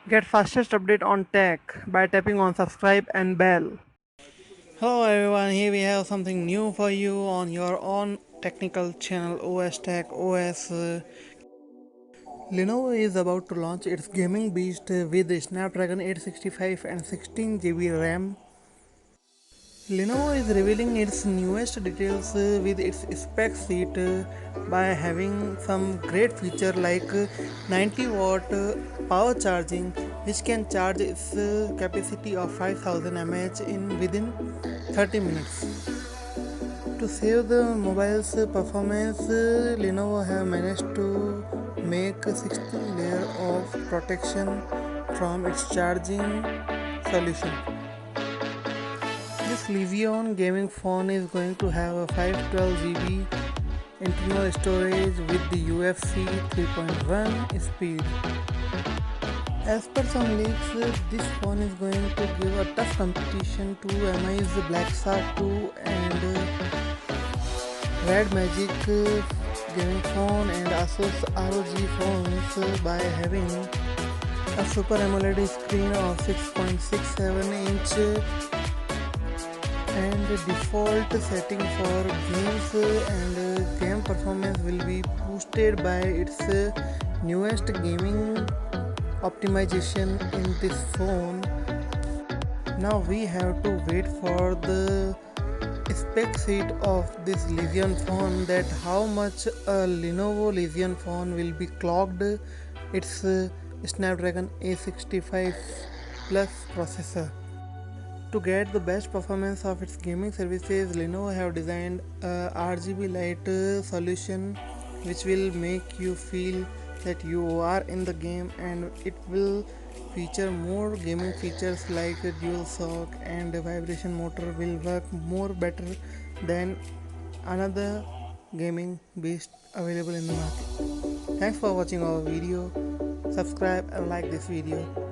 Get fastest update on tech by tapping on subscribe and bell. Hello everyone, here we have something new for you on your own technical channel OS Tech OS. Lenovo is about to launch its gaming beast with the Snapdragon 865 and 16 GB RAM. Lenovo is revealing its newest details with its spec sheet by having some great feature like 90-watt power charging, which can charge its capacity of 5000 mAh in within 30 minutes. To save the mobile's performance, Lenovo have managed to make 16 layer of protection from its charging solution. This Legion gaming phone is going to have a 512 GB internal storage with the UFC 3.1 speed. As per some leaks, this phone is going to give a tough competition to MI's BlackShark 2 and Red Magic gaming phone and Asus ROG phones by having a Super AMOLED screen of 6.67 inch and default setting for games and game performance will be boosted by its newest gaming optimization in this phone. Now we have to wait for the spec sheet of this Legion phone, that how much a Lenovo Legion phone will be clocked its Snapdragon 865 plus processor. To get the best performance of its gaming services, Lenovo have designed a RGB light solution which will make you feel that you are in the game, and it will feature more gaming features like a dual shock, and a vibration motor will work more better than another gaming beast available in the market. Thanks for watching our video. Subscribe and like this video.